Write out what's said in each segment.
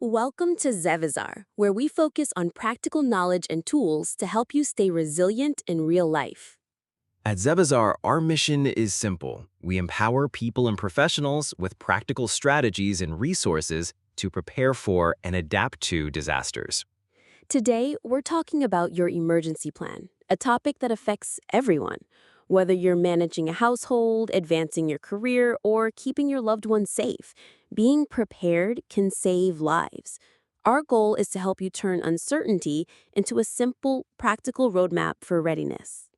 Welcome to Zevizar, where we focus on practical knowledge and tools to help you stay resilient in real life. At Zebazar, our mission is simple. We empower people and professionals with practical strategies and resources to prepare for and adapt to disasters. Today, we're talking about your emergency plan, a topic that affects everyone. Whether you're managing a household, advancing your career, or keeping your loved ones safe, being prepared can save lives. Our goal is to help you turn uncertainty into a simple, practical roadmap for readiness.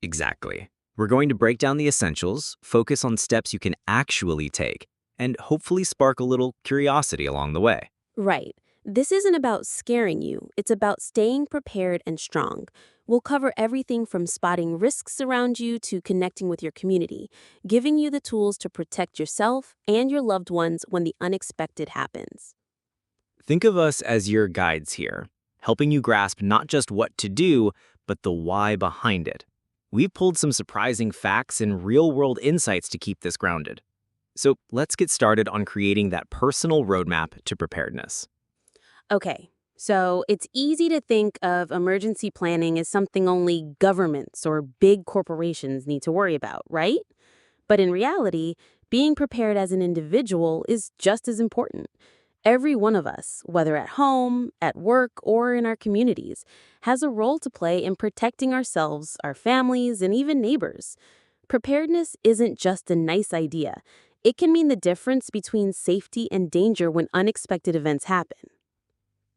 Exactly. We're going to break down the essentials, focus on steps you can actually take, and hopefully spark a little curiosity along the way. Right. This isn't about scaring you, it's about staying prepared and strong. We'll cover everything from spotting risks around you to connecting with your community, giving you the tools to protect yourself and your loved ones when the unexpected happens. Think of us as your guides here, helping you grasp not just what to do, but the why behind it. We've pulled some surprising facts and real-world insights to keep this grounded. So let's get started on creating that personal roadmap to preparedness. Okay, so it's easy to think of emergency planning as something only governments or big corporations need to worry about, right? But in reality, being prepared as an individual is just as important. Every one of us, whether at home, at work, or in our communities, has a role to play in protecting ourselves, our families, and even neighbors. Preparedness isn't just a nice idea. It can mean the difference between safety and danger when unexpected events happen.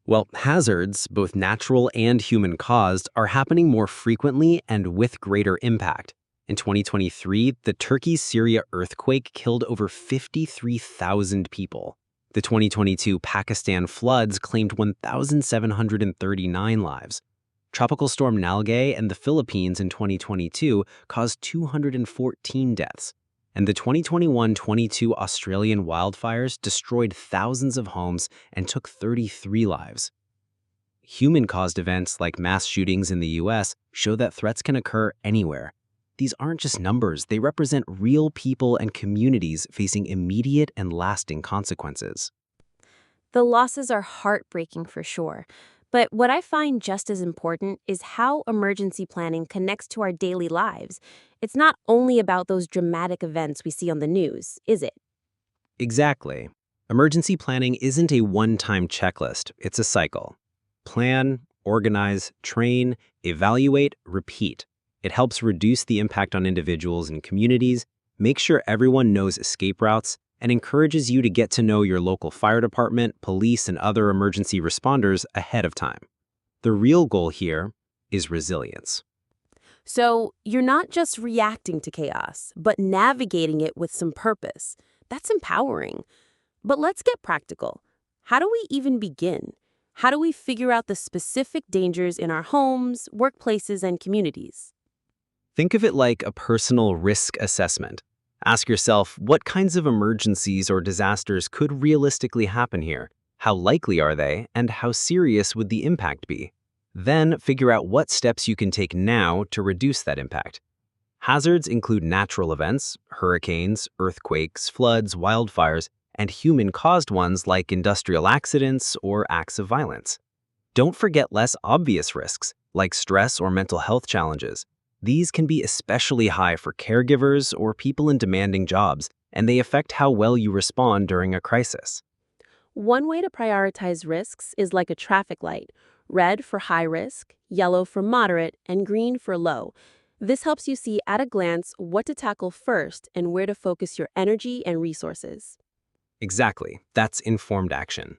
Well, hazards, both natural and human-caused, are happening more frequently and with greater impact. In 2023, the Turkey-Syria earthquake killed over 53,000 people. The 2022 Pakistan floods claimed 1,739 lives. Tropical storm Nalgae in the Philippines in 2022 caused 214 deaths. And the 2021-22 Australian wildfires destroyed thousands of homes and took 33 lives. Human-caused events like mass shootings in the U.S. show that threats can occur anywhere. These aren't just numbers, they represent real people and communities facing immediate and lasting consequences. The losses are heartbreaking for sure. But what I find just as important is how emergency planning connects to our daily lives. It's not only about those dramatic events we see on the news, is it? Exactly. Emergency planning isn't a one-time checklist, it's a cycle. Plan, organize, train, evaluate, repeat. It helps reduce the impact on individuals and communities, make sure everyone knows escape routes, and encourages you to get to know your local fire department, police, and other emergency responders ahead of time. The real goal here is resilience. So you're not just reacting to chaos, but navigating it with some purpose. That's empowering. But let's get practical. How do we even begin? How do we figure out the specific dangers in our homes, workplaces, and communities? Think of it like a personal risk assessment. Ask yourself, what kinds of emergencies or disasters could realistically happen here? How likely are they, and how serious would the impact be? Then figure out what steps you can take now to reduce that impact. Hazards include natural events, hurricanes, earthquakes, floods, wildfires, and human-caused ones like industrial accidents or acts of violence. Don't forget less obvious risks, like stress or mental health challenges. These can be especially high for caregivers or people in demanding jobs, and they affect how well you respond during a crisis. One way to prioritize risks is like a traffic light: red for high risk, yellow for moderate, and green for low. This helps you see at a glance what to tackle first and where to focus your energy and resources. Exactly, that's informed action.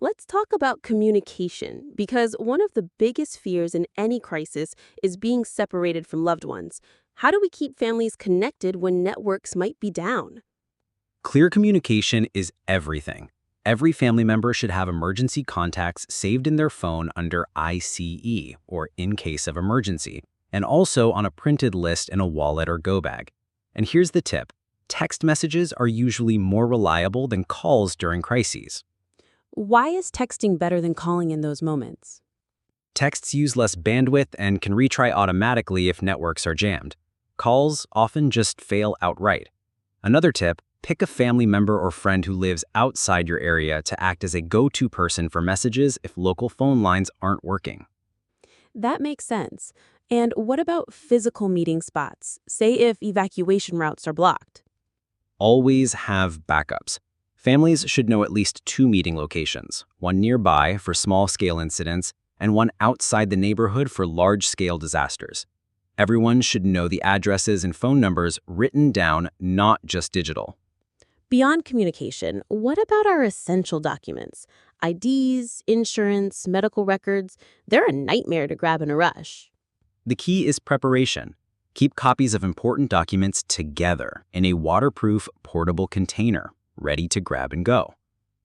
Let's talk about communication, because one of the biggest fears in any crisis is being separated from loved ones. How do we keep families connected when networks might be down? Clear communication is everything. Every family member should have emergency contacts saved in their phone under ICE, or in case of emergency, and also on a printed list in a wallet or go bag. And here's the tip. Text messages are usually more reliable than calls during crises. Why is texting better than calling in those moments? Texts use less bandwidth and can retry automatically if networks are jammed. Calls often just fail outright. Another tip, Pick a family member or friend who lives outside your area to act as a go-to person for messages if local phone lines aren't working. That makes sense. And what about physical meeting spots? Say if evacuation routes are blocked. Always have backups. Families should know at least two meeting locations, one nearby for small-scale incidents and one outside the neighborhood for large-scale disasters. Everyone should know the addresses and phone numbers written down, not just digital. Beyond communication, what about our essential documents? IDs, insurance, medical records, they're a nightmare to grab in a rush. The key is preparation. Keep copies of important documents together in a waterproof, portable container, ready to grab and go.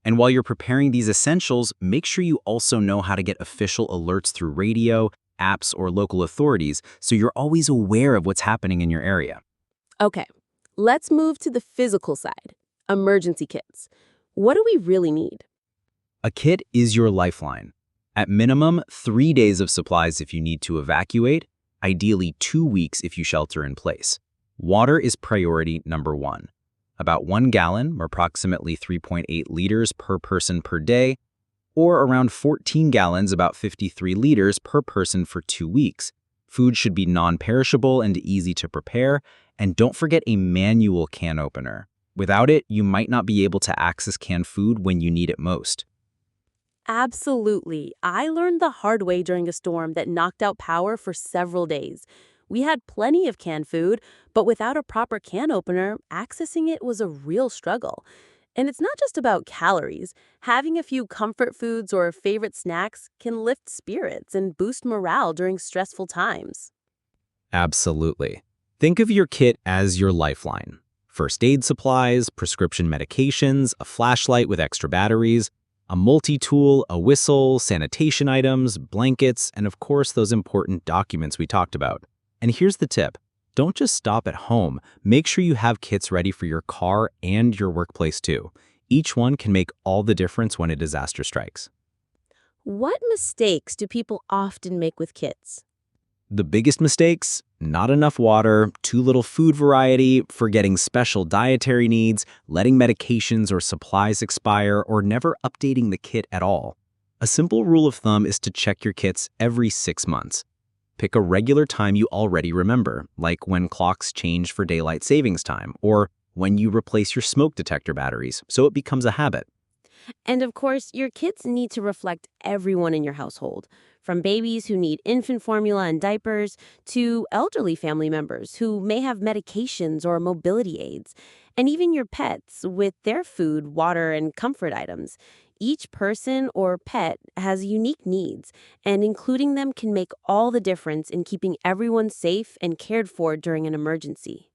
And while you're preparing these essentials, make sure you also know how to get official alerts through radio, apps, or local authorities so you're always aware of what's happening in your area. Okay, let's move to the physical side. Emergency kits. What do we really need? A kit is your lifeline. At minimum, 3 days of supplies if you need to evacuate, ideally 2 weeks if you shelter in place. Water is priority number 1. About 1 gallon, or approximately 3.8 liters per person per day, or around 14 gallons, about 53 liters per person for 2 weeks. Food should be non-perishable and easy to prepare, and don't forget a manual can opener. Without it, you might not be able to access canned food when you need it most. Absolutely. I learned the hard way during a storm that knocked out power for several days. We had plenty of canned food, but without a proper can opener, accessing it was a real struggle. And it's not just about calories. Having a few comfort foods or favorite snacks can lift spirits and boost morale during stressful times. Absolutely. Think of your kit as your lifeline. First aid supplies, prescription medications, a flashlight with extra batteries, a multi-tool, a whistle, sanitation items, blankets, and of course those important documents we talked about. And here's the tip. Don't just stop at home. Make sure you have kits ready for your car and your workplace too. Each one can make all the difference when a disaster strikes. What mistakes do people often make with kits? The biggest mistakes? Not enough water, too little food variety, forgetting special dietary needs, letting medications or supplies expire, or never updating the kit at all. A simple rule of thumb is to check your kits every 6 months. Pick a regular time you already remember, like when clocks change for daylight savings time, or when you replace your smoke detector batteries, so it becomes a habit. And of course, your kits need to reflect everyone in your household, from babies who need infant formula and diapers to elderly family members who may have medications or mobility aids, and even your pets with their food, water, and comfort items. Each person or pet has unique needs, and including them can make all the difference in keeping everyone safe and cared for during an emergency.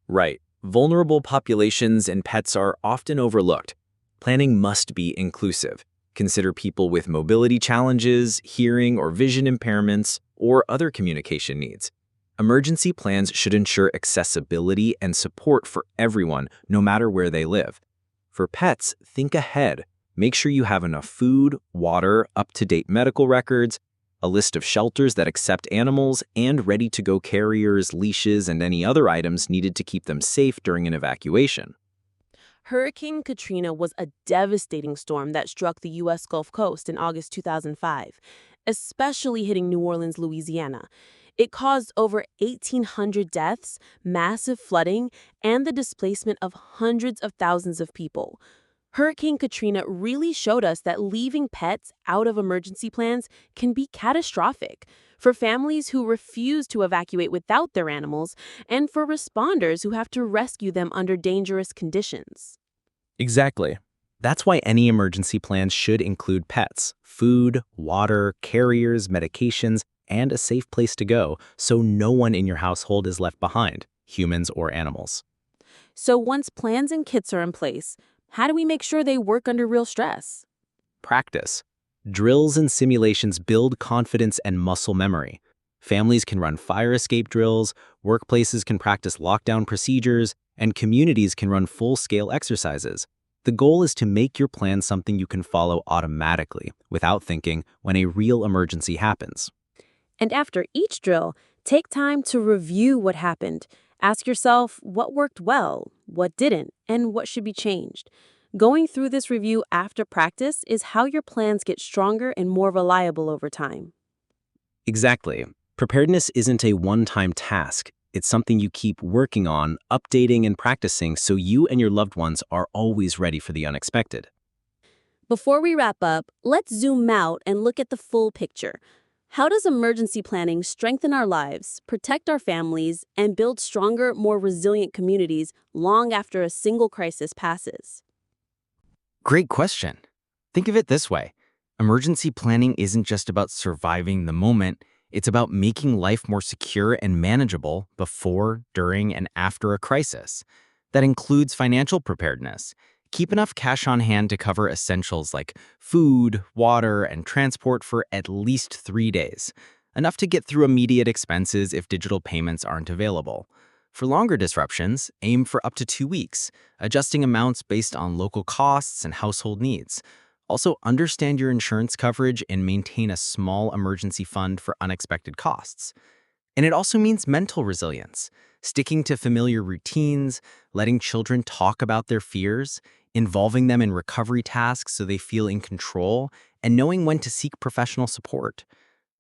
Right. Vulnerable populations and pets are often overlooked. Planning must be inclusive. Consider people with mobility challenges, hearing or vision impairments, or other communication needs. Emergency plans should ensure accessibility and support for everyone, no matter where they live. For pets, think ahead. Make sure you have enough food, water, up-to-date medical records, a list of shelters that accept animals, and ready-to-go carriers, leashes, and any other items needed to keep them safe during an evacuation. Hurricane Katrina was a devastating storm that struck the U.S. Gulf Coast in August 2005, especially hitting New Orleans, Louisiana. It caused over 1,800 deaths, massive flooding, and the displacement of hundreds of thousands of people. Hurricane Katrina really showed us that leaving pets out of emergency plans can be catastrophic for families who refuse to evacuate without their animals and for responders who have to rescue them under dangerous conditions. Exactly. That's why any emergency plan should include pets, food, water, carriers, medications, and a safe place to go so no one in your household is left behind, humans or animals. So once plans and kits are in place, how do we make sure they work under real stress? Practice. Drills and simulations build confidence and muscle memory. Families can run fire escape drills, workplaces can practice lockdown procedures, and communities can run full-scale exercises. The goal is to make your plan something you can follow automatically, without thinking, when a real emergency happens. And after each drill, take time to review what happened. Ask yourself what worked well, what didn't, and what should be changed. Going through this review after practice is how your plans get stronger and more reliable over time. Exactly. Preparedness isn't a one-time task. It's something you keep working on, updating, and practicing so you and your loved ones are always ready for the unexpected. Before we wrap up, let's zoom out and look at the full picture. How does emergency planning strengthen our lives, protect our families, and build stronger, more resilient communities long after a single crisis passes? Great question. Think of it this way. Emergency planning isn't just about surviving the moment, it's about making life more secure and manageable before, during, and after a crisis. That includes financial preparedness. Keep enough cash on hand to cover essentials like food, water, and transport for at least 3 days, enough to get through immediate expenses if digital payments aren't available. For longer disruptions, aim for up to 2 weeks, adjusting amounts based on local costs and household needs. Also, understand your insurance coverage and maintain a small emergency fund for unexpected costs. And it also means mental resilience, sticking to familiar routines, letting children talk about their fears, involving them in recovery tasks so they feel in control, and knowing when to seek professional support.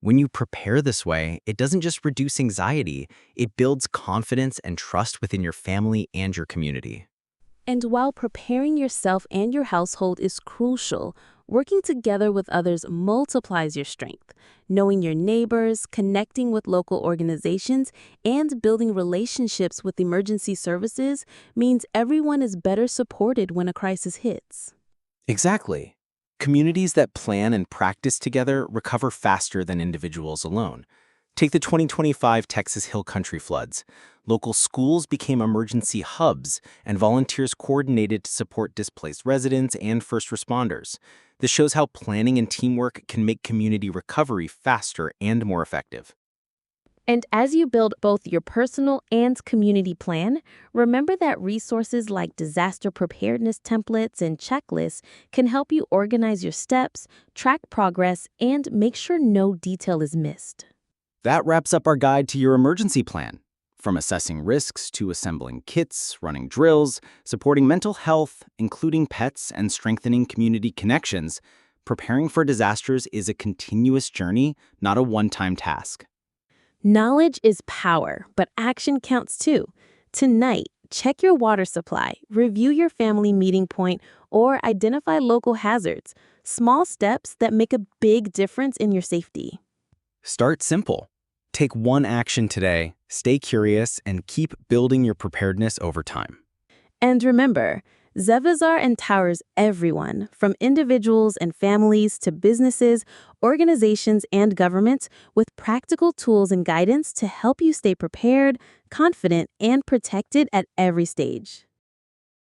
When you prepare this way, it doesn't just reduce anxiety, it builds confidence and trust within your family and your community. And while preparing yourself and your household is crucial, working together with others multiplies your strength. Knowing your neighbors, connecting with local organizations, and building relationships with emergency services means everyone is better supported when a crisis hits. Exactly. Communities that plan and practice together recover faster than individuals alone. Take the 2025 Texas Hill Country floods. Local schools became emergency hubs, and volunteers coordinated to support displaced residents and first responders. This shows how planning and teamwork can make community recovery faster and more effective. And as you build both your personal and community plan, remember that resources like disaster preparedness templates and checklists can help you organize your steps, track progress, and make sure no detail is missed. That wraps up our guide to your emergency plan. From assessing risks to assembling kits, running drills, supporting mental health, including pets, and strengthening community connections, preparing for disasters is a continuous journey, not a one-time task. Knowledge is power, but action counts too. Tonight, check your water supply, review your family meeting point, or identify local hazards. Small steps that make a big difference in your safety. Start simple. Take one action today, stay curious, and keep building your preparedness over time. And remember, Zevazar empowers everyone, from individuals and families to businesses, organizations, and governments, with practical tools and guidance to help you stay prepared, confident, and protected at every stage.